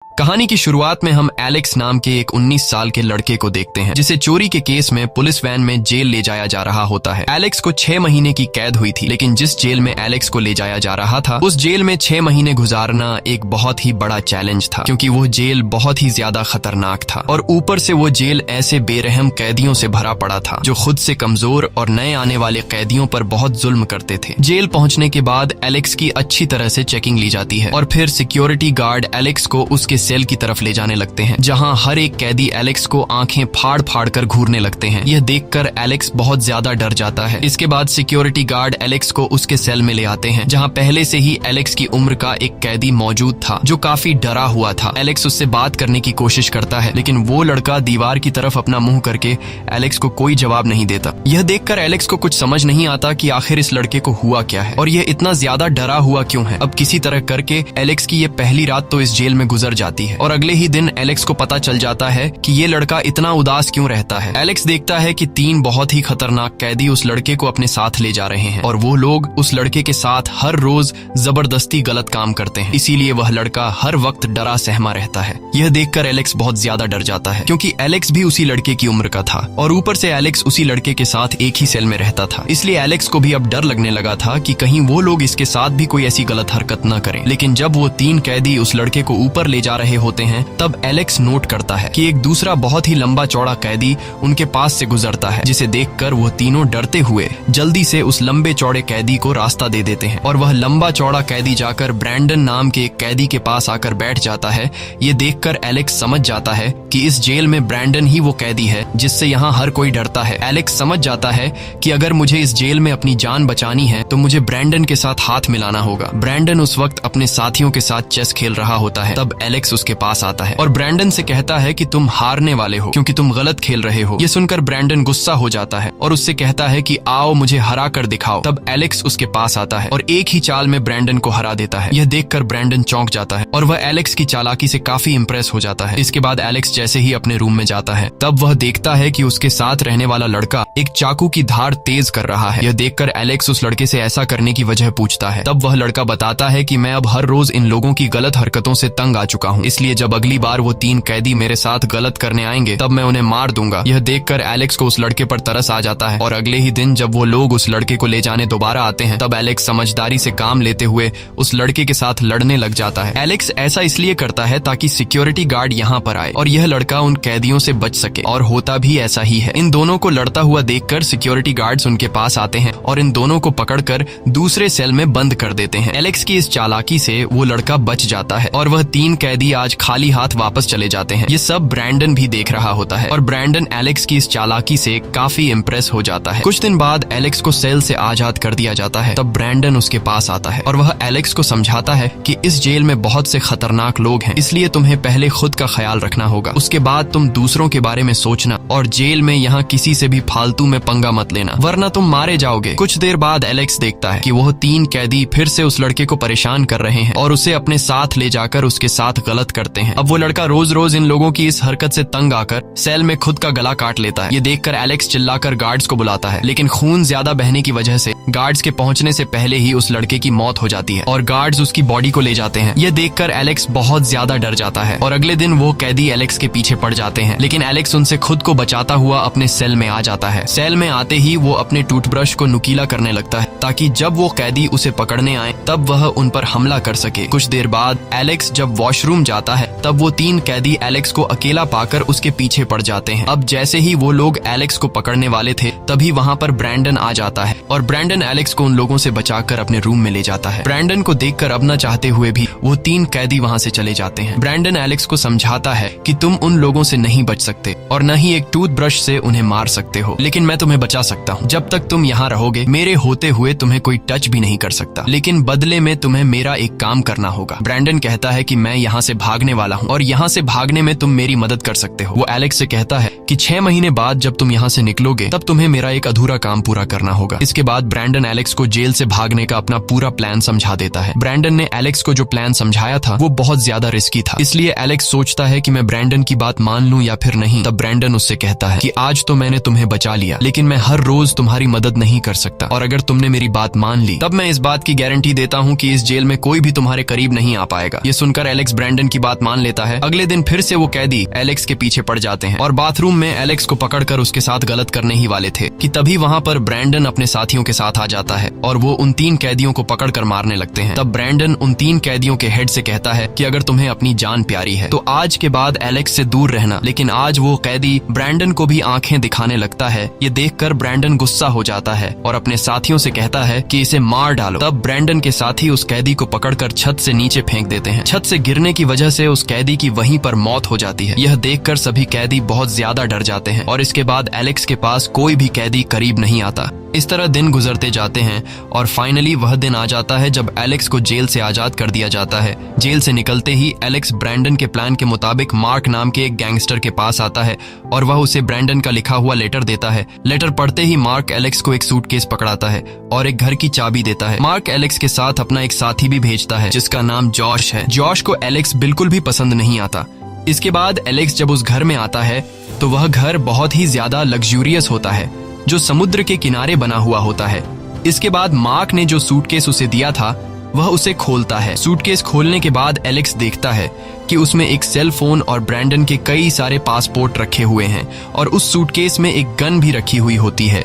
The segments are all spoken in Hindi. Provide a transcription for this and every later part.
कहानी की शुरुआत में हम एलेक्स नाम के एक 19 साल के लड़के को देखते हैं जिसे चोरी के केस में पुलिस वैन में जेल ले जाया जा रहा होता है। एलेक्स को 6 महीने की कैद हुई थी, लेकिन जिस जेल में एलेक्स को ले जाया जा रहा था उस जेल में 6 महीने गुजारना एक बहुत ही बड़ा चैलेंज था, क्योंकि वो जेल बहुत ही ज्यादा खतरनाक था और ऊपर से वो जेल ऐसे बेरहम कैदियों से भरा पड़ा था जो खुद से कमजोर और नए आने वाले कैदियों पर बहुत जुल्म करते थे। जेल पहुंचने के बाद एलेक्स की अच्छी तरह से चेकिंग ली जाती है और फिर सिक्योरिटी गार्ड एलेक्स को उसके सेल की तरफ ले जाने लगते हैं, जहां हर एक कैदी एलेक्स को आंखें फाड़ फाड़ कर घूरने लगते हैं। यह देखकर एलेक्स बहुत ज्यादा डर जाता है। इसके बाद सिक्योरिटी गार्ड एलेक्स को उसके सेल में ले आते हैं, जहां पहले से ही एलेक्स की उम्र का एक कैदी मौजूद था जो काफी डरा हुआ था। एलेक्स उससे बात करने की कोशिश करता है, लेकिन वो लड़का दीवार की तरफ अपना मुंह करके एलेक्स को कोई जवाब नहीं देता। यह देखकर एलेक्स को कुछ समझ नहीं आता कि आखिर इस लड़के को हुआ क्या है और यह इतना ज्यादा डरा हुआ क्यों है। अब किसी तरह करके एलेक्स की यह पहली रात तो इस जेल में गुजर जाती है और अगले ही दिन एलेक्स को पता चल जाता है कि ये लड़का इतना उदास क्यों रहता है। एलेक्स देखता है कि 3 बहुत ही खतरनाक कैदी उस लड़के को अपने साथ ले जा रहे हैं और वो लोग उस लड़के के साथ हर रोज जबरदस्ती गलत काम करते हैं, इसीलिए वह लड़का हर वक्त डरा सहमा रहता है। यह देखकर एलेक्स बहुत ज्यादा डर जाता है, क्योंकि एलेक्स भी उसी लड़के की उम्र का था और ऊपर से एलेक्स उसी लड़के के साथ एक ही सेल में रहता था। इसलिए एलेक्स को भी अब डर लगने लगा था कि कहीं वो लोग इसके साथ भी कोई ऐसी गलत हरकत न करें। लेकिन जब वो 3 कैदी उस लड़के को ऊपर ले जा रहे होते हैं तब एलेक्स नोट करता है कि एक दूसरा बहुत ही लंबा चौड़ा कैदी उनके पास से गुजरता है, जिसे देखकर वो तीनों डरते हुए जल्दी से उस लंबे चौड़े कैदी को रास्ता दे देते हैं और वह लंबा चौड़ा कैदी जाकर ब्रैंडन नाम के एक कैदी के पास आकर बैठ जाता है। ये देखकर एलेक्स समझ जाता है कि इस जेल में ब्रैंडन ही वो कैदी है जिससे यहाँ हर कोई डरता है। एलेक्स समझ जाता है कि अगर मुझे इस जेल में अपनी जान बचानी है तो मुझे ब्रैंडन के साथ हाथ मिलाना होगा। ब्रैंडन उस वक्त अपने साथियों के साथ चेस खेल रहा होता है। तब एलेक्स उसके पास आता है और ब्रैंडन से कहता है कि तुम हारने वाले हो क्योंकि तुम गलत खेल रहे हो। ये सुनकर ब्रैंडन गुस्सा हो जाता है और उससे कहता है कि आओ मुझे हरा कर दिखाओ। तब एलेक्स उसके पास आता है और एक ही चाल में ब्रैंडन को हरा देता है। यह देखकर ब्रैंडन चौंक जाता है और वह एलेक्स की चालाकी से काफी इंप्रेस हो जाता है। इसके बाद एलेक्स जैसे ही अपने रूम में जाता है तब वह देखता है कि उसके साथ रहने वाला लड़का एक चाकू की धार तेज कर रहा है। यह देखकर एलेक्स उस लड़के से ऐसा करने की वजह पूछता है। तब वह लड़का बताता है कि मैं अब हर रोज इन लोगों की गलत हरकतों से तंग आ चुका हूँ, इसलिए जब अगली बार वो 3 कैदी मेरे साथ गलत करने आएंगे तब मैं उन्हें मार दूंगा। यह देखकर एलेक्स को उस लड़के पर तरस आ जाता है और अगले ही दिन जब वो लोग उस लड़के को ले जाने दोबारा आते हैं तब एलेक्स समझदारी से काम लेते हुए उस लड़के के साथ लड़ने लग जाता है। एलेक्स ऐसा इसलिए करता है ताकि सिक्योरिटी गार्ड यहाँ पर आए और यह लड़का उन कैदियों से बच सके, और होता भी ऐसा ही है। इन दोनों को लड़ता हुआ देखकर सिक्योरिटी गार्ड्स उनके पास आते हैं और इन दोनों को पकड़कर दूसरे सेल में बंद कर देते हैं। एलेक्स की इस चालाकी से वो लड़का बच जाता है और वह 3 कैदी आज खाली हाथ वापस चले जाते हैं। ये सब ब्रैंडन भी देख रहा होता है और ब्रैंडन एलेक्स की इस चालाकी से काफी इंप्रेस हो जाता है। कुछ दिन बाद एलेक्स को सेल से आजाद कर दिया जाता है। तब ब्रैंडन उसके पास आता है और वह एलेक्स को समझाता है कि इस जेल में बहुत से खतरनाक लोग हैं, इसलिए तुम्हें पहले खुद का ख्याल रखना होगा, उसके बाद तुम दूसरों के बारे में सोचना और जेल में यहाँ किसी से भी फालतू में पंगा मत लेना वरना तुम मारे जाओगे। कुछ देर बाद एलेक्स देखता है कि वह 3 कैदी फिर से उस लड़के को परेशान कर रहे हैं और उसे अपने साथ ले जाकर उसके साथ गलत करते हैं। अब वो लड़का रोज रोज इन लोगों की इस हरकत से तंग आकर सेल में खुद का गला काट लेता है। ये देखकर एलेक्स चिल्लाकर गार्ड्स को बुलाता है, लेकिन खून ज्यादा बहने की वजह से गार्ड्स के पहुंचने से पहले ही उस लड़के की मौत हो जाती है और गार्ड्स उसकी बॉडी को ले जाते हैं। यह देखकर एलेक्स बहुत ज्यादा डर जाता है और अगले दिन वो कैदी एलेक्स के पीछे पड़ जाते हैं, लेकिन एलेक्स उनसे खुद को बचाता हुआ अपने सेल में आ जाता है। सेल में आते ही वो अपने टूथब्रश को नुकीला करने लगता है ताकि जब वो कैदी उसे पकड़ने आए तब वह उन पर हमला कर सके। कुछ देर बाद एलेक्स जब वॉशरूम जाता है तब वो 3 कैदी एलेक्स को अकेला पाकर उसके पीछे पड़ जाते हैं। अब जैसे ही वो लोग एलेक्स को पकड़ने वाले थे तभी वहाँ पर ब्रैंडन आ जाता है और ब्रैंडन एलेक्स को उन लोगों से बचाकर अपने रूम में ले जाता है। ब्रैंडन को देखकर अब न चाहते हुए भी वो 3 कैदी वहाँ से चले जाते हैं। ब्रैंडन एलेक्स को समझाता है कि तुम उन लोगों से नहीं बच सकते और न ही एक टूथब्रश से उन्हें मार सकते हो, लेकिन मैं तुम्हें बचा सकता हूँ। जब तक तुम यहाँ रहोगे मेरे होते हुए तुम्हें कोई टच भी नहीं कर सकता, लेकिन बदले में तुम्हें मेरा एक काम करना होगा। ब्रैंडन कहता है कि मैं यहाँ से भागने वाला हूँ और यहाँ से भागने में तुम मेरी मदद कर सकते हो। वो एलेक्स से कहता है कि 6 महीने बाद जब तुम यहाँ से निकलोगे तब तुम्हें मेरा एक अधूरा काम पूरा करना होगा। इसके बाद ब्रैंडन एलेक्स को जेल से भागने का अपना पूरा प्लान समझा देता है। ब्रैंडन ने एलेक्स को जो प्लान समझाया था वो बहुत ज्यादा रिस्की था, इसलिए एलेक्स सोचता है कि मैं ब्रैंडन की बात मान लूं या फिर नहीं। तब ब्रैंडन उससे कहता है कि आज तो मैंने तुम्हें बचा लिया, लेकिन मैं हर रोज तुम्हारी मदद नहीं कर सकता और अगर तुमने मेरी बात मान ली तब मैं इस बात की गारंटी देता हूँ कि इस जेल में कोई भी तुम्हारे करीब नहीं आ पाएगा। ये सुनकर एलेक्स ब्रैंडन की बात मान लेता है। अगले दिन फिर से वो कैदी एलेक्स के पीछे पड़ जाते हैं और बाथरूम में एलेक्स को पकड़कर उसके साथ गलत करने ही वाले थे कि तभी वहाँ पर ब्रैंडन अपने साथियों के साथ आ जाता है और वो उन 3 कैदियों को पकड़कर मारने लगते हैं। तब ब्रैंडन उन 3 कैदियों के हेड से कहता है कि अगर तुम्हें अपनी जान प्यारी है तो आज के बाद एलेक्स से दूर रहना। लेकिन आज वो कैदी ब्रैंडन को भी आंखें दिखाने लगता है। ये देखकर ब्रैंडन गुस्सा हो जाता है और अपने साथियों से कहता है कि इसे मार डालो। तब ब्रैंडन के साथी उस कैदी को पकड़कर छत से नीचे फेंक देते हैं। छत से गिरने की वजह से उस कैदी की वहीं पर मौत हो जाती है। यह देखकर सभी कैदी बहुत ज्यादा डर जाते हैं और इसके बाद एलेक्स के पास कोई भी कैदी करीब नहीं आता। इस तरह दिन गुजरते जाते हैं और फाइनली वह दिन आ जाता है जब एलेक्स को जेल से आजाद कर दिया जाता है। जेल से निकलते ही एलेक्स ब्रैंडन के प्लान के मुताबिक मार्क नाम के एक गैंगस्टर के पास आता है और वह उसे ब्रैंडन का लिखा हुआ लेटर देता है। लेटर पढ़ते ही मार्क एलेक्स को एक सूटकेस पकड़ाता है और एक घर की चाबी देता है। मार्क एलेक्स के साथ अपना एक साथी भी भेजता है जिसका नाम जॉश है। जॉश को एलेक्स बिल्कुल भी पसंद नहीं आता। इसके बाद एलेक्स जब उस घर में आता है तो वह घर बहुत ही ज्यादा लग्जूरियस होता है जो समुद्र के किनारे बना हुआ होता है। इसके बाद मार्क ने जो सूटकेस उसे दिया था वह उसे खोलता है। सूटकेस खोलने के बाद एलेक्स देखता है कि उसमें एक सेल फोन और ब्रैंडन के कई सारे पासपोर्ट रखे हुए हैं और उस सूटकेस में एक गन भी रखी हुई होती है।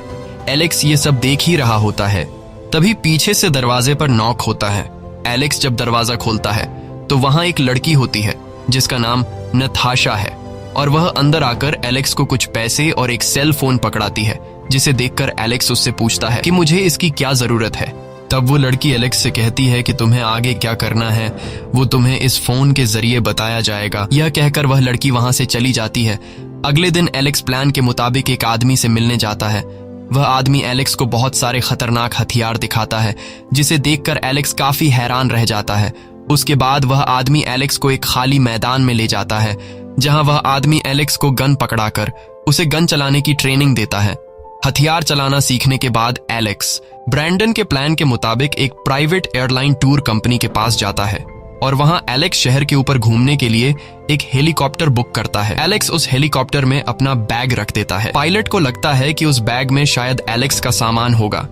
एलेक्स ये सब देख ही रहा होता है। तभी पीछे से दरवाजे पर नॉक होता है। एलेक्स जब दरवाजा खोलता है तो वहां एक लड़की होती है जिसका नाम नताशा है और वह अंदर आकर एलेक्स को कुछ पैसे और एक सेल फोन पकड़ाती है, जिसे देखकर एलेक्स उससे पूछता है कि मुझे इसकी क्या जरूरत है। तब वो लड़की एलेक्स से कहती है कि तुम्हें आगे क्या करना है वो तुम्हें इस फोन के जरिए बताया जाएगा। यह कहकर वह लड़की वहां से चली जाती है। अगले दिन एलेक्स प्लान के मुताबिक एक आदमी से मिलने जाता है। वह आदमी एलेक्स को बहुत सारे खतरनाक हथियार दिखाता है जिसे देखकर एलेक्स काफी हैरान रह जाता है। उसके बाद वह आदमी एलेक्स को एक खाली मैदान में ले जाता है जहां वह आदमी एलेक्स को गन पकड़ाकर उसे गन चलाने की ट्रेनिंग देता है। हथियार चलाना सीखने के बाद एलेक्स ब्रैंडन के प्लान के मुताबिक एक प्राइवेट एयरलाइन टूर कंपनी के पास जाता है और वहां एलेक्स शहर के ऊपर घूमने के लिए एक हेलीकॉप्टर बुक करता है। एलेक्स उस हेलीकॉप्टर में अपना बैग रख देता है। पायलट को लगता है कि उस बैग में शायद एलेक्स का सामान होगा,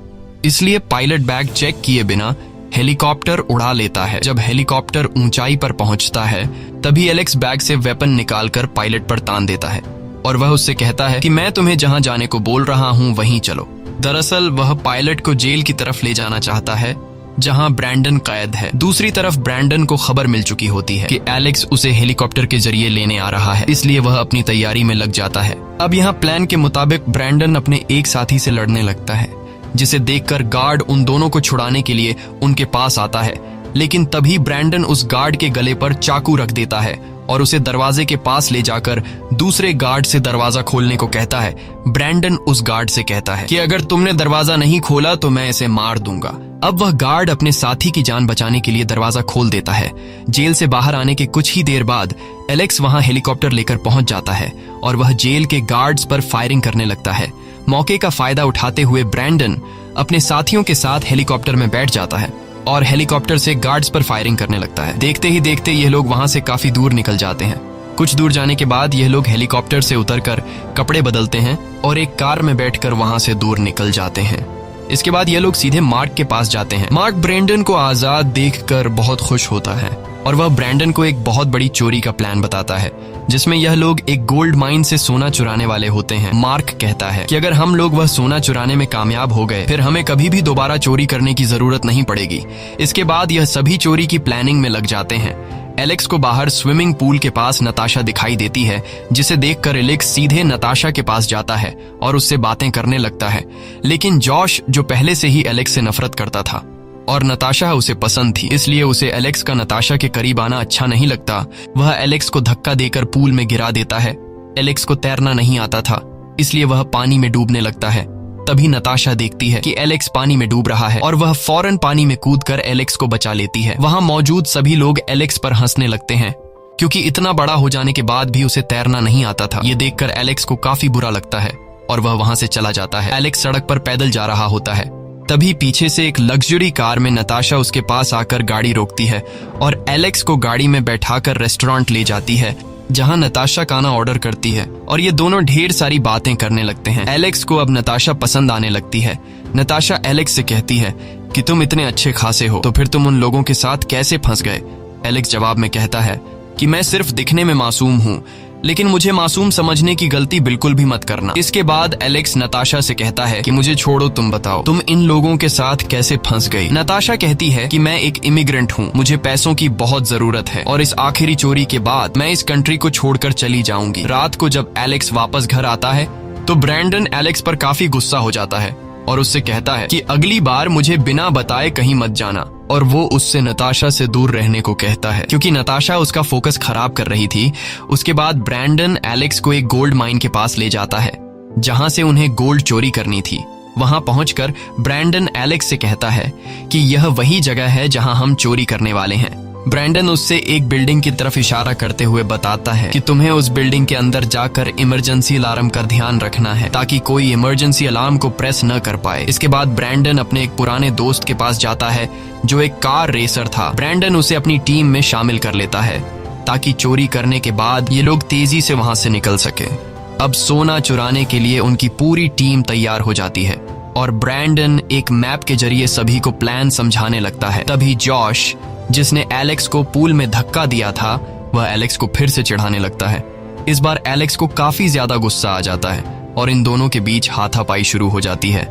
इसलिए पायलट बैग चेक किए बिना हेलीकॉप्टर उड़ा लेता है। जब हेलीकॉप्टर ऊंचाई पर पहुंचता है तभी एलेक्स बैग से वेपन निकालकर पायलट पर तान देता है और वह उससे कहता है कि मैं तुम्हें जहां जाने को बोल रहा हूं वहीं चलो। दरअसल वह पायलट को जेल की तरफ ले जाना चाहता है जहां ब्रैंडन कैद है। दूसरी तरफ ब्रैंडन को खबर मिल चुकी होती है कि एलेक्स उसे हेलीकॉप्टर के जरिए लेने आ रहा है, इसलिए वह अपनी तैयारी में लग जाता है। अब यहाँ प्लान के मुताबिक ब्रैंडन अपने एक साथी से लड़ने लगता है जिसे देखकर गार्ड उन दोनों को छुड़ाने के लिए उनके पास आता है। लेकिन तभी ब्रैंडन उस गार्ड के गले पर चाकू रख देता है और उसे दरवाजे के पास ले जाकर दूसरे गार्ड से दरवाजा खोलने को कहता है। ब्रैंडन उस गार्ड से कहता है कि अगर तुमने दरवाजा नहीं खोला तो मैं इसे मार दूंगा। अब वह गार्ड अपने साथी की जान बचाने के लिए दरवाजा खोल देता है। जेल से बाहर आने के कुछ ही देर बाद एलेक्स वहां हेलीकॉप्टर लेकर पहुंच जाता है और वह जेल के गार्ड्स पर फायरिंग करने लगता है। मौके का फायदा उठाते हुए ब्रैंडन अपने साथियों के साथ हेलीकॉप्टर में बैठ जाता है और हेलीकॉप्टर से गार्ड्स पर फायरिंग करने लगता है। देखते ही देखते ये लोग वहां से काफी दूर निकल जाते हैं। कुछ दूर जाने के बाद यह लोग हेलीकॉप्टर से उतरकर कपड़े बदलते हैं और एक कार में बैठकर वहां से दूर निकल जाते हैं। इसके बाद ये लोग सीधे मार्क के पास जाते हैं। मार्क ब्रैंडन को आजाद देखकर बहुत खुश होता है और वह ब्रैंडन को एक बहुत बड़ी चोरी का प्लान बताता है जिसमें यह लोग एक गोल्ड माइन से सोना चुराने वाले होते हैं। मार्क कहता है कि अगर हम लोग वह सोना चुराने में कामयाब हो गए फिर हमें कभी भी दोबारा चोरी करने की जरूरत नहीं पड़ेगी। इसके बाद यह सभी चोरी की प्लानिंग में लग जाते हैं। एलेक्स को बाहर स्विमिंग पूल के पास नताशा दिखाई देती है जिसे देखकर एलेक्स सीधे नताशा के पास जाता है और उससे बातें करने लगता है। लेकिन जॉश जो पहले से ही एलेक्स से नफरत करता था और नताशा उसे पसंद थी, इसलिए उसे एलेक्स का नताशा के करीब आना अच्छा नहीं लगता। वह एलेक्स को धक्का देकर पूल में गिरा देता है। एलेक्स को तैरना नहीं आता था, इसलिए वह पानी में डूबने लगता है। तभी नताशा देखती है कि एलेक्स पानी में डूब रहा है और वह फौरन पानी में कूदकर एलेक्स को बचा लेती है। वहां मौजूद सभी लोग एलेक्स पर हंसने लगते हैं क्योंकि इतना बड़ा हो जाने के बाद भी उसे तैरना नहीं आता था। ये देखकर एलेक्स को काफी बुरा लगता है और वह वहां से चला जाता है। एलेक्स सड़क पर पैदल जा रहा होता है। तभी पीछे से एक लग्जरी कार में नताशा उसके पास आकर गाड़ी रोकती है और एलेक्स को गाड़ी में बैठाकर रेस्टोरेंट ले जाती है जहां नताशा खाना ऑर्डर करती है और ये दोनों ढेर सारी बातें करने लगते हैं। एलेक्स को अब नताशा पसंद आने लगती है। नताशा एलेक्स से कहती है कि तुम इतने अच्छे खासे हो तो फिर तुम उन लोगों के साथ कैसे फंस गए। एलेक्स जवाब में कहता है कि मैं सिर्फ दिखने में मासूम हूँ, लेकिन मुझे मासूम समझने की गलती बिल्कुल भी मत करना। इसके बाद एलेक्स नताशा से कहता है कि मुझे छोड़ो, तुम बताओ तुम इन लोगों के साथ कैसे फंस गई। नताशा कहती है कि मैं एक इमिग्रेंट हूँ, मुझे पैसों की बहुत जरूरत है और इस आखिरी चोरी के बाद मैं इस कंट्री को छोड़कर चली जाऊंगी। रात को जब एलेक्स वापस घर आता है तो ब्रैंडन एलेक्स पर काफी गुस्सा हो जाता है और उससे कहता है कि अगली बार मुझे बिना बताए कहीं मत जाना, और वो उससे नताशा से दूर रहने को कहता है क्योंकि नताशा उसका फोकस खराब कर रही थी। उसके बाद ब्रैंडन एलेक्स को एक गोल्ड माइन के पास ले जाता है जहां से उन्हें गोल्ड चोरी करनी थी। वहां पहुंचकर ब्रैंडन एलेक्स से कहता है कि यह वही जगह है जहां हम चोरी करने वाले हैं। ब्रैंडन उससे एक बिल्डिंग की तरफ इशारा करते हुए बताता है कि तुम्हें उस बिल्डिंग के अंदर जाकर इमरजेंसी अलार्म का ध्यान रखना है ताकि कोई इमरजेंसी अलार्म को प्रेस न कर पाए। इसके बाद ब्रैंडन अपने एक पुराने दोस्त के पास जाता है जो एक कार रेसर था। ब्रैंडन उसे अपनी टीम में शामिल कर लेता है ताकि चोरी करने के बाद ये लोग तेजी से वहां से निकल सके। अब सोना चुराने के लिए उनकी पूरी टीम तैयार हो जाती है और ब्रैंडन एक मैप के जरिए सभी को प्लान समझाने लगता है। तभी जॉश, जिसने एलेक्स को पूल में धक्का दिया था, वह एलेक्स को फिर से चिढ़ाने लगता है। इस बार एलेक्स को काफी ज्यादा गुस्सा आ जाता है और इन दोनों के बीच हाथापाई शुरू हो जाती है।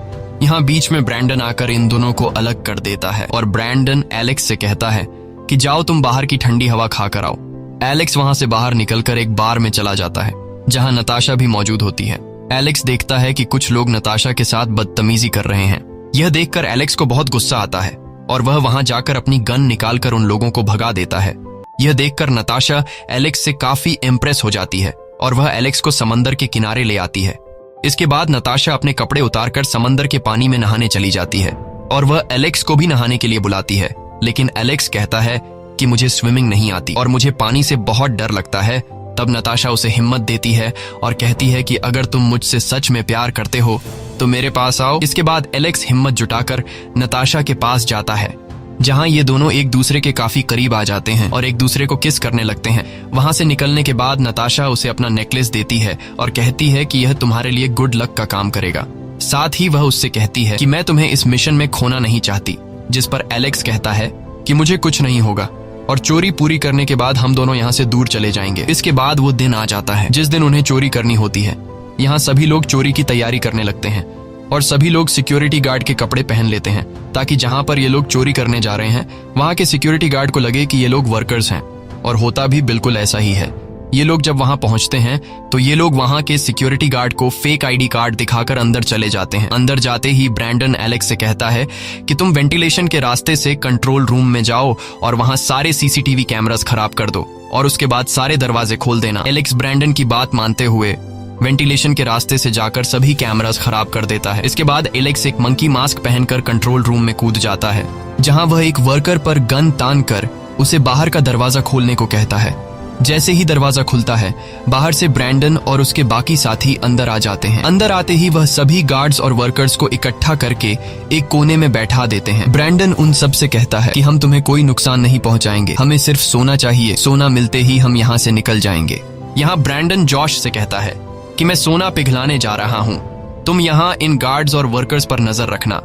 यहाँ बीच में ब्रैंडन आकर इन दोनों को अलग कर देता है और ब्रैंडन एलेक्स से कहता है कि जाओ तुम बाहर की ठंडी हवा खा कर आओ। एलेक्स वहां से बाहर निकलकर एक बार में चला जाता है जहां नताशा भी मौजूद होती है। एलेक्स देखता है कि कुछ लोग नताशा के साथ बदतमीजी कर रहे हैं। यह देखकर एलेक्स को बहुत गुस्सा आता है और वह वहां जाकर अपनी गन निकालकर उन लोगों को भगा देता है। यह देखकर नताशा एलेक्स से काफी इम्प्रेस हो जाती है और वह एलेक्स को समंदर के किनारे ले आती है। इसके बाद नताशा अपने कपड़े उतारकर समंदर के पानी में नहाने चली जाती है और वह एलेक्स को भी नहाने के लिए बुलाती है, लेकिन एलेक्स कहता है कि मुझे स्विमिंग नहीं आती और मुझे पानी से बहुत डर लगता है। तब नताशा उसे हिम्मत देती है और कहती है कि अगर तुम मुझसे सच में प्यार करते हो तो मेरे पास आओ। इसके बाद एलेक्स हिम्मत जुटाकर नताशा के पास जाता है जहां ये दोनों एक दूसरे के काफी करीब आ जाते हैं और एक दूसरे को किस करने लगते हैं। वहां से निकलने के बाद नताशा उसे अपना नेकलेस देती है और कहती है कि यह तुम्हारे लिए गुड लक का काम करेगा। साथ ही वह उससे कहती है कि मैं तुम्हें इस मिशन में खोना नहीं चाहती, जिस पर एलेक्स कहता है कि मुझे कुछ नहीं होगा और चोरी पूरी करने के बाद हम दोनों यहाँ से दूर चले जाएंगे। इसके बाद वो दिन आ जाता है जिस दिन उन्हें चोरी करनी होती है। यहाँ सभी लोग चोरी की तैयारी करने लगते हैं और सभी लोग सिक्योरिटी गार्ड के कपड़े पहन लेते हैं ताकि जहां पर ये लोग चोरी करने जा रहे हैं वहां के सिक्योरिटी गार्ड को लगे कि ये लोग वर्कर्स हैं, और होता भी बिल्कुल ऐसा ही है। ये लोग जब वहां पहुंचते हैं तो ये लोग वहां के सिक्योरिटी गार्ड को फेक आईडी कार्ड दिखाकर अंदर चले जाते हैं। अंदर जाते ही ब्रैंडन एलेक्स से कहता है कि तुम वेंटिलेशन के रास्ते से कंट्रोल रूम में जाओ और वहां सारे सीसीटीवी कैमरास खराब कर दो और उसके बाद सारे दरवाजे खोल देना। एलेक्स ब्रैंडन की बात मानते हुए वेंटिलेशन के रास्ते से जाकर सभी कैमरास खराब कर देता है। इसके बाद एलेक्स एक मंकी मास्क पहनकर कंट्रोल रूम में कूद जाता है जहां वह एक वर्कर पर गन तान कर उसे बाहर का दरवाजा खोलने को कहता है। जैसे ही दरवाजा खुलता है बाहर से ब्रैंडन और उसके बाकी साथी अंदर आ जाते हैं। अंदर आते ही वह सभी गार्ड्स और वर्कर्स को इकट्ठा करके एक कोने में बैठा देते हैं। ब्रैंडन उन सब से कहता है कि हम तुम्हें कोई नुकसान नहीं पहुंचाएंगे, हमें सिर्फ सोना चाहिए, सोना मिलते ही हम यहाँ से निकल जाएंगे। यहाँ ब्रैंडन जॉश से कहता है कि मैं सोना पिघलाने जा रहा हूँ, तुम यहाँ इन गार्ड्स और वर्कर्स पर नजर रखना।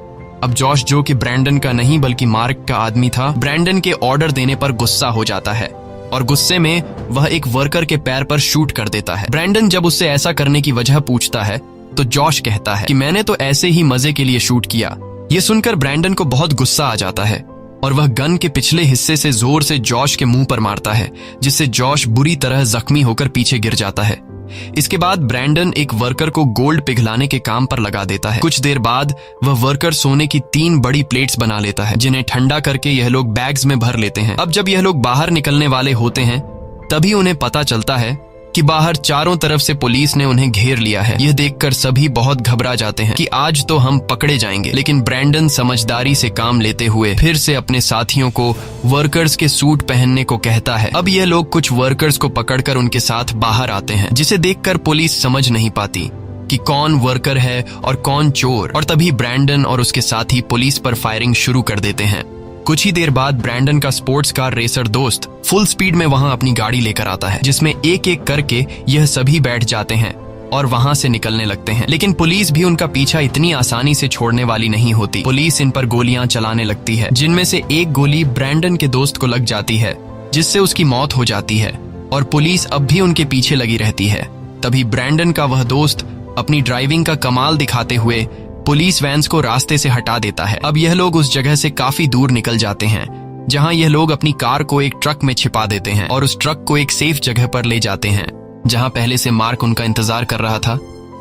अब जॉश, जो कि ब्रैंडन का नहीं बल्कि मार्क का आदमी था, ब्रैंडन के ऑर्डर देने पर गुस्सा हो जाता है और गुस्से में वह एक वर्कर के पैर पर शूट कर देता है। ब्रैंडन जब उससे ऐसा करने की वजह पूछता है तो जॉश कहता है कि मैंने तो ऐसे ही मजे के लिए शूट किया। ये सुनकर ब्रैंडन को बहुत गुस्सा आ जाता है और वह गन के पिछले हिस्से से जोर से जॉश के मुंह पर मारता है, जिससे जॉश बुरी तरह जख्मी होकर पीछे गिर जाता है। इसके बाद ब्रैंडन एक वर्कर को गोल्ड पिघलाने के काम पर लगा देता है। कुछ देर बाद वह वर्कर सोने की 3 बड़ी प्लेट्स बना लेता है जिन्हें ठंडा करके यह लोग बैग्स में भर लेते हैं। अब जब यह लोग बाहर निकलने वाले होते हैं तभी उन्हें पता चलता है कि बाहर चारों तरफ से पुलिस ने उन्हें घेर लिया है। यह देखकर सभी बहुत घबरा जाते हैं कि आज तो हम पकड़े जाएंगे, लेकिन ब्रैंडन समझदारी से काम लेते हुए फिर से अपने साथियों को वर्कर्स के सूट पहनने को कहता है। अब यह लोग कुछ वर्कर्स को पकड़कर उनके साथ बाहर आते हैं, जिसे देखकर पुलिस समझ नहीं पाती कि कौन वर्कर है और कौन चोर, और तभी ब्रैंडन और उसके साथी पुलिस पर फायरिंग शुरू कर देते हैं। कुछ ही देर बाद ब्रैंडन का स्पोर्ट्स कार रेसर दोस्त फुल स्पीड में वहां अपनी गाड़ी लेकर आता है, जिसमें एक एक करके यह सभी बैठ जाते हैं और वहां से निकलने लगते हैं। लेकिन पुलिस भी उनका पीछा इतनी आसानी से छोड़ने वाली नहीं होती। पुलिस इन पर गोलियां चलाने लगती है, जिनमें से एक गोली ब्रैंडन के दोस्त को लग जाती है, जिससे उसकी मौत हो जाती है। और पुलिस अब भी उनके पीछे लगी रहती है। तभी ब्रैंडन का वह दोस्त अपनी ड्राइविंग का कमाल दिखाते हुए पुलिस वैन्स को रास्ते से हटा देता है। अब यह लोग उस जगह से काफी दूर निकल जाते हैं जहां यह लोग अपनी कार को एक ट्रक में छिपा देते हैं और उस ट्रक को एक सेफ जगह पर ले जाते हैं जहां पहले से मार्क उनका इंतजार कर रहा था।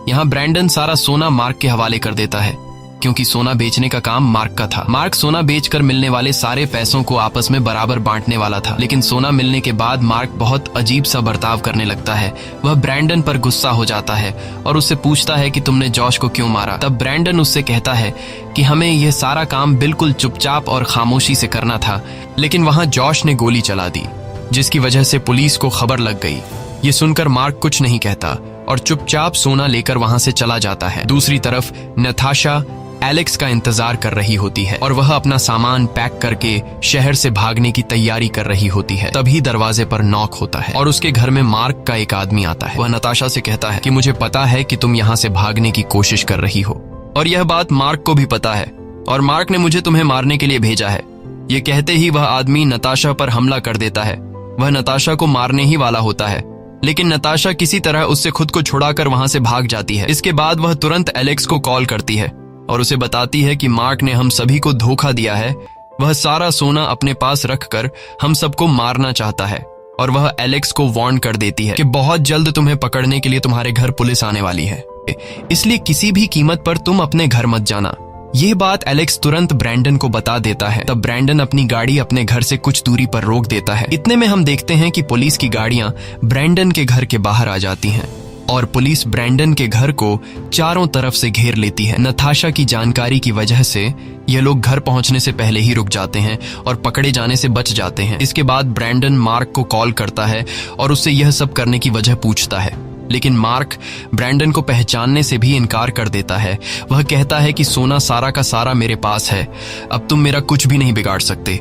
यहाँ ब्रैंडन सारा सोना मार्क के हवाले कर देता है क्योंकि सोना बेचने का काम मार्क का था। मार्क सोना बेचकर मिलने वाले सारे पैसों को आपस में बराबर बांटने वाला था, लेकिन सोना मिलने के बाद मार्क बहुत अजीब सा बर्ताव करने लगता है। वह ब्रैंडन पर गुस्सा हो जाता है और उससे पूछता है कि तुमने जॉश को क्यों मारा। तब ब्रैंडन उससे कहता है कि हमें यह सारा काम बिल्कुल चुपचाप और खामोशी से करना था, लेकिन वहां जॉश ने गोली चला दी जिसकी वजह से पुलिस को खबर लग गई। ये सुनकर मार्क कुछ नहीं कहता और चुपचाप सोना लेकर वहां से चला जाता है। दूसरी तरफ नताशा एलेक्स का इंतजार कर रही होती है और वह अपना सामान पैक करके शहर से भागने की तैयारी कर रही होती है। तभी दरवाजे पर नॉक होता है और उसके घर में मार्क का एक आदमी आता है। वह नताशा से कहता है कि मुझे पता है कि तुम यहाँ से भागने की कोशिश कर रही हो और यह बात मार्क को भी पता है और मार्क ने मुझे तुम्हें मारने के लिए भेजा है। ये कहते ही वह आदमी नताशा पर हमला कर देता है। वह नताशा को मारने ही वाला होता है, लेकिन नताशा किसी तरह उससे खुद को छुड़ाकर वहां से भाग जाती है। इसके बाद वह तुरंत एलेक्स को कॉल करती है और उसे बताती है कि मार्क ने हम सभी को धोखा दिया है। वह सारा सोना अपने पास रखकर हम सबको मारना चाहता है और वह एलेक्स को वार्न कर देती है कि बहुत जल्द तुम्हें पकड़ने के लिए तुम्हारे घर पुलिस आने वाली है, इसलिए किसी भी कीमत पर तुम अपने घर मत जाना। यह बात एलेक्स तुरंत ब्रैंडन को बता देता है। तब ब्रैंडन अपनी गाड़ी अपने घर से कुछ दूरी पर रोक देता है। इतने में हम देखते हैं कि पुलिस की गाड़ियां ब्रैंडन के घर के बाहर आ जाती हैं और पुलिस ब्रैंडन के घर को चारों तरफ से घेर लेती है। नताशा की जानकारी की वजह से ये लोग घर पहुंचने से पहले ही रुक जाते हैं और पकड़े जाने से बच जाते हैं। इसके बाद ब्रैंडन मार्क को कॉल करता है और उससे यह सब करने की वजह पूछता है, लेकिन मार्क ब्रैंडन को पहचानने से भी इनकार कर देता है। वह कहता है कि सोना सारा का सारा मेरे पास है, अब तुम मेरा कुछ भी नहीं बिगाड़ सकते।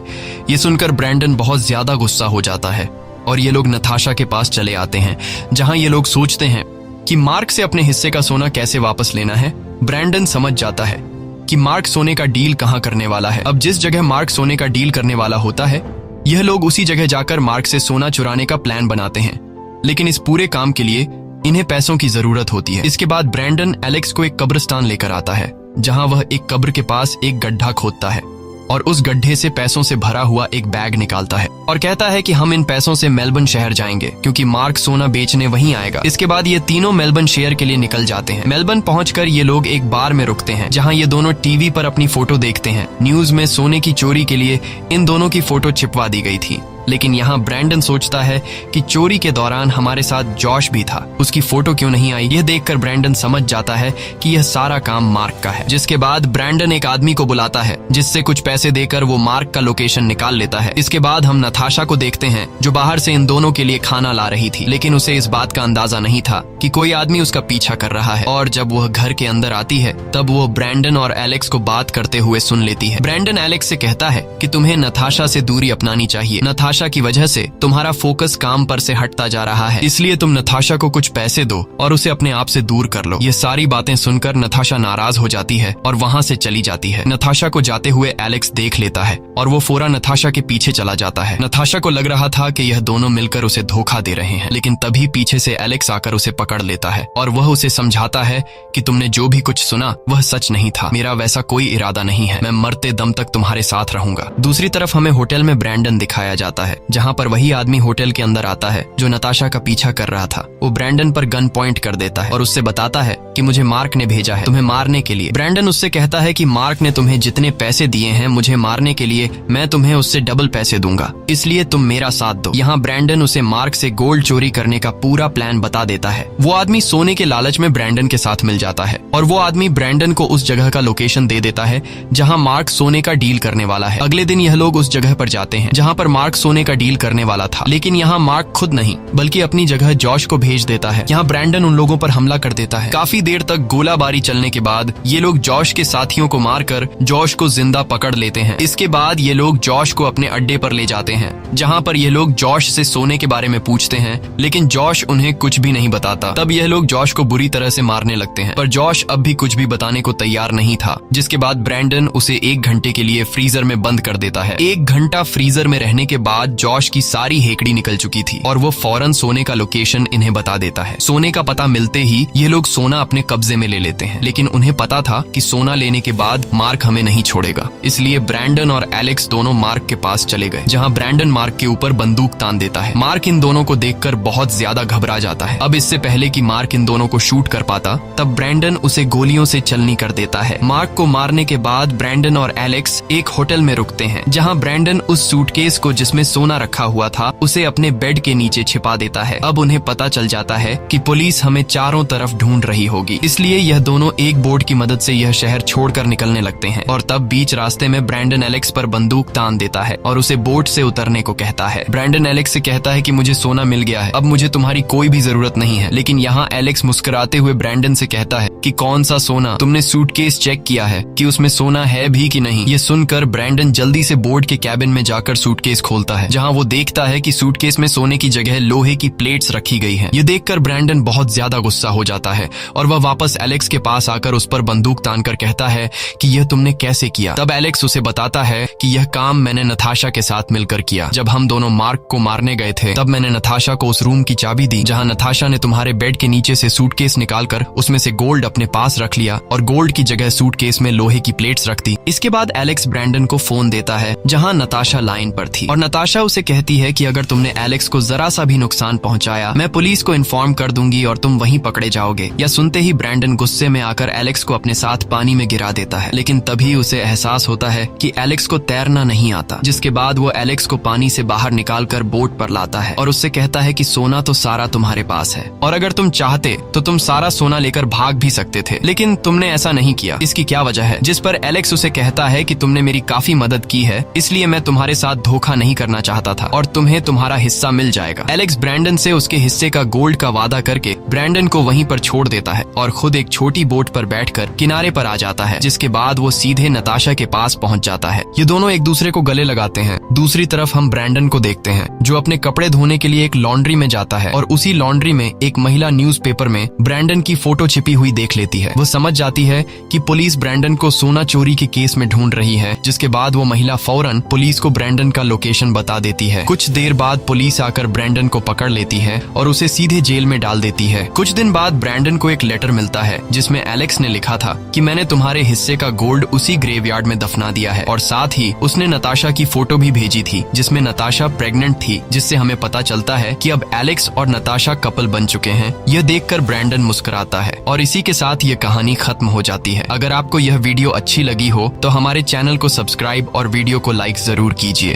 ये सुनकर ब्रैंडन बहुत ज्यादा गुस्सा हो जाता है और ये लोग नताशा के पास चले आते हैं जहां ये लोग सोचते हैं कि मार्क से अपने हिस्से का सोना कैसे वापस लेना है। ब्रैंडन समझ जाता है कि मार्क सोने का डील कहां करने वाला है। अब जिस जगह मार्क सोने का डील करने वाला होता है, यह लोग उसी जगह जाकर मार्क से सोना चुराने का प्लान बनाते हैं, लेकिन इस पूरे काम के लिए इन्हें पैसों की जरूरत होती है। इसके बाद ब्रैंडन एलेक्स को एक कब्रिस्तान लेकर आता है जहां वह एक कब्र के पास एक गड्ढा खोदता है और उस गड्ढे से पैसों से भरा हुआ एक बैग निकालता है और कहता है कि हम इन पैसों से मेलबर्न शहर जाएंगे क्योंकि मार्क सोना बेचने वहीं आएगा। इसके बाद ये तीनों मेलबर्न शहर के लिए निकल जाते हैं। मेलबर्न पहुंचकर ये लोग एक बार में रुकते हैं जहां ये दोनों टीवी पर अपनी फोटो देखते हैं। न्यूज में सोने की चोरी के लिए इन दोनों की फोटो छिपवा दी गई थी, लेकिन यहाँ ब्रैंडन सोचता है कि चोरी के दौरान हमारे साथ जॉश भी था, उसकी फोटो क्यों नहीं आई। यह देखकर ब्रैंडन समझ जाता है कि यह सारा काम मार्क का है। जिसके बाद ब्रैंडन एक आदमी को बुलाता है जिससे कुछ पैसे देकर वो मार्क का लोकेशन निकाल लेता है। इसके बाद हम नताशा को देखते हैं जो बाहर से इन दोनों के लिए खाना ला रही थी, लेकिन उसे इस बात का अंदाजा नहीं था कि कोई आदमी उसका पीछा कर रहा है। और जब वह घर के अंदर आती है तब वो ब्रैंडन और एलेक्स को बात करते हुए सुन लेती है। ब्रैंडन एलेक्स से कहता है कि तुम्हें नताशा से दूरी अपनानी चाहिए। नताशा की वजह से तुम्हारा फोकस काम पर से हटता जा रहा है, इसलिए तुम नताशा को कुछ पैसे दो और उसे अपने आप से दूर कर लो। ये सारी बातें सुनकर नताशा नाराज हो जाती है और वहां से चली जाती है। नताशा को जाते हुए एलेक्स देख लेता है और वो फौरन नताशा के पीछे चला जाता है। नताशा को लग रहा था कि यह दोनों मिलकर उसे धोखा दे रहे हैं, लेकिन तभी पीछे से एलेक्स आकर उसे पकड़ लेता है और वह उसे समझाता है कि तुमने जो भी कुछ सुना वह सच नहीं था, मेरा वैसा कोई इरादा नहीं है, मैं मरते दम तक तुम्हारे साथ रहूंगा। दूसरी तरफ हमें होटल में ब्रैंडन दिखाया जाता है जहां पर वही आदमी होटल के अंदर आता है जो नताशा का पीछा कर रहा था। वो ब्रैंडन पर गन पॉइंट कर देता है और उससे बताता है कि मुझे मार्क ने भेजा है तुम्हें मारने के लिए। ब्रैंडन उससे कहता है कि मार्क ने तुम्हें जितने पैसे दिए हैं मुझे मारने के लिए, मैं तुम्हें उससे डबल पैसे दूंगा, इसलिए तुम मेरा साथ दो। यहाँ ब्रैंडन उसे मार्क से गोल्ड चोरी करने का पूरा प्लान बता देता है। वो आदमी सोने के लालच में ब्रैंडन के साथ मिल जाता है और वो आदमी ब्रैंडन को उस जगह का लोकेशन दे देता है जहाँ मार्क सोने का डील करने वाला है। अगले दिन यह लोग उस जगह पर जाते हैं जहाँ पर मार्क सोने का डील करने वाला था, लेकिन यहाँ मार्क खुद नहीं बल्कि अपनी जगह जॉश को भेज देता है। यहाँ ब्रैंडन उन लोगों पर हमला कर देता है। काफी देर तक गोलाबारी चलने के बाद ये लोग जॉश के साथियों को मारकर जॉश को जिंदा पकड़ लेते हैं। इसके बाद ये लोग जॉश को अपने अड्डे पर ले जाते हैं जहाँ पर ये लोग जॉश से सोने के बारे में पूछते हैं, लेकिन जॉश उन्हें कुछ भी नहीं बताता। तब यह लोग जॉश को बुरी तरह से मारने लगते हैं, पर जॉश अब भी कुछ भी बताने को तैयार नहीं था। जिसके बाद ब्रैंडन उसे 1 घंटे के लिए फ्रीजर में बंद कर देता है। 1 घंटा फ्रीजर में रहने के बाद बाद जॉश की सारी हेकड़ी निकल चुकी थी और वो फौरन सोने का लोकेशन इन्हें बता देता है। सोने का पता मिलते ही ये लोग सोना अपने कब्जे में ले लेते हैं, लेकिन उन्हें पता था कि सोना लेने के बाद मार्क हमें नहीं छोड़ेगा। इसलिए ब्रैंडन और एलेक्स दोनों मार्क के पास चले गए, जहां ब्रैंडन मार्क के ऊपर बंदूक तान देता है। मार्क इन दोनों को देखकर बहुत ज्यादा घबरा जाता है। अब इससे पहले कि मार्क इन दोनों को शूट कर पाता, तब ब्रैंडन उसे गोलियों से चलनी कर देता है। मार्क को मारने के बाद ब्रैंडन और एलेक्स एक होटल में रुकते हैं, जहां ब्रैंडन उस सूटकेस को जिसमें सोना रखा हुआ था उसे अपने बेड के नीचे छिपा देता है। अब उन्हें पता चल जाता है कि पुलिस हमें चारों तरफ ढूंढ रही होगी, इसलिए यह दोनों एक बोट की मदद से यह शहर छोड़कर निकलने लगते हैं। और तब बीच रास्ते में ब्रैंडन एलेक्स पर बंदूक तान देता है और उसे बोट से उतरने को कहता है। ब्रैंडन एलेक्स से कहता है कि मुझे सोना मिल गया है, अब मुझे तुम्हारी कोई भी जरूरत नहीं है। लेकिन यहाँ एलेक्स मुस्कुराते हुए ब्रैंडन से कहता है कि कौन सा सोना? तुमने सूटकेस चेक किया है कि उसमें सोना है भी कि नहीं? ये सुनकर ब्रैंडन जल्दी से बोट के कैबिन में जाकर सूटकेस खोलता है, जहाँ वो देखता है कि सूटकेस में सोने की जगह लोहे की प्लेट्स रखी गई हैं। ये देखकर ब्रैंडन बहुत ज्यादा गुस्सा हो जाता है और वह वापस एलेक्स के पास आकर उस पर बंदूक तानकर कहता है कि यह तुमने कैसे किया? तब एलेक्स उसे बताता है कि यह काम मैंने नताशा के साथ मिलकर किया। जब हम दोनों मार्क को मारने गए थे, तब मैंने नताशा को उस रूम की चाबी दी जहाँ नताशा ने तुम्हारे बेड के नीचे से सूटकेस निकालकर उसमें से गोल्ड अपने पास रख लिया और गोल्ड की जगह सूटकेस में लोहे की प्लेट्स रख दी। इसके बाद एलेक्स ब्रैंडन को फोन देता है, जहाँ नताशा लाइन पर थी और नताशा उसे कहती है कि अगर तुमने एलेक्स को जरा सा भी नुकसान पहुंचाया, मैं पुलिस को इन्फॉर्म कर दूंगी और तुम वहीं पकड़े जाओगे। या सुनते ही ब्रैंडन गुस्से में आकर एलेक्स को अपने साथ पानी में गिरा देता है, लेकिन तभी उसे एहसास होता है कि एलेक्स को तैरना नहीं आता। जिसके बाद वो एलेक्स को पानी से बाहर निकालकर बोट पर लाता है और उससे कहता है कि सोना तो सारा तुम्हारे पास है और अगर तुम चाहते तो तुम सारा सोना लेकर भाग भी सकते थे, लेकिन तुमने ऐसा नहीं किया। इसकी क्या वजह है? जिस पर एलेक्स उसे कहता है कि तुमने मेरी काफी मदद की है, इसलिए मैं तुम्हारे साथ धोखा नहीं करना चाहता था और तुम्हें तुम्हारा हिस्सा मिल जाएगा। एलेक्स ब्रैंडन से उसके हिस्से का गोल्ड का वादा करके ब्रैंडन को वहीं पर छोड़ देता है और खुद एक छोटी बोट पर बैठकर किनारे पर आ जाता है। जिसके बाद वो सीधे नताशा के पास पहुंच जाता है। ये दोनों एक दूसरे को गले लगाते हैं। दूसरी तरफ हम ब्रैंडन को देखते हैं, जो अपने कपड़े धोने के लिए एक लॉन्ड्री में जाता है और उसी लॉन्ड्री में एक महिला न्यूज़पेपर में ब्रैंडन की फोटो छिपी हुई देख लेती है। वो समझ जाती है कि पुलिस ब्रैंडन को सोना चोरी के केस में ढूंढ रही है। जिसके बाद वो महिला फौरन पुलिस को ब्रैंडन का लोकेशन बता देती है। कुछ देर बाद पुलिस आकर ब्रैंडन को पकड़ लेती है और उसे सीधे जेल में डाल देती है। कुछ दिन बाद ब्रैंडन को एक लेटर मिलता है, जिसमें एलेक्स ने लिखा था कि मैंने तुम्हारे हिस्से का गोल्ड उसी ग्रेवयार्ड में दफना दिया है और साथ ही उसने नताशा की फोटो भी भेजी थी, जिसमें नताशा प्रेग्नेंट थी। जिससे हमें पता चलता है कि अब एलेक्स और नताशा कपल बन चुके हैं। यह देखकर ब्रैंडन मुस्कुराता है और इसी के साथ ये कहानी खत्म हो जाती है। अगर आपको यह वीडियो अच्छी लगी हो तो हमारे चैनल को सब्सक्राइब और वीडियो को लाइक जरूर कीजिए।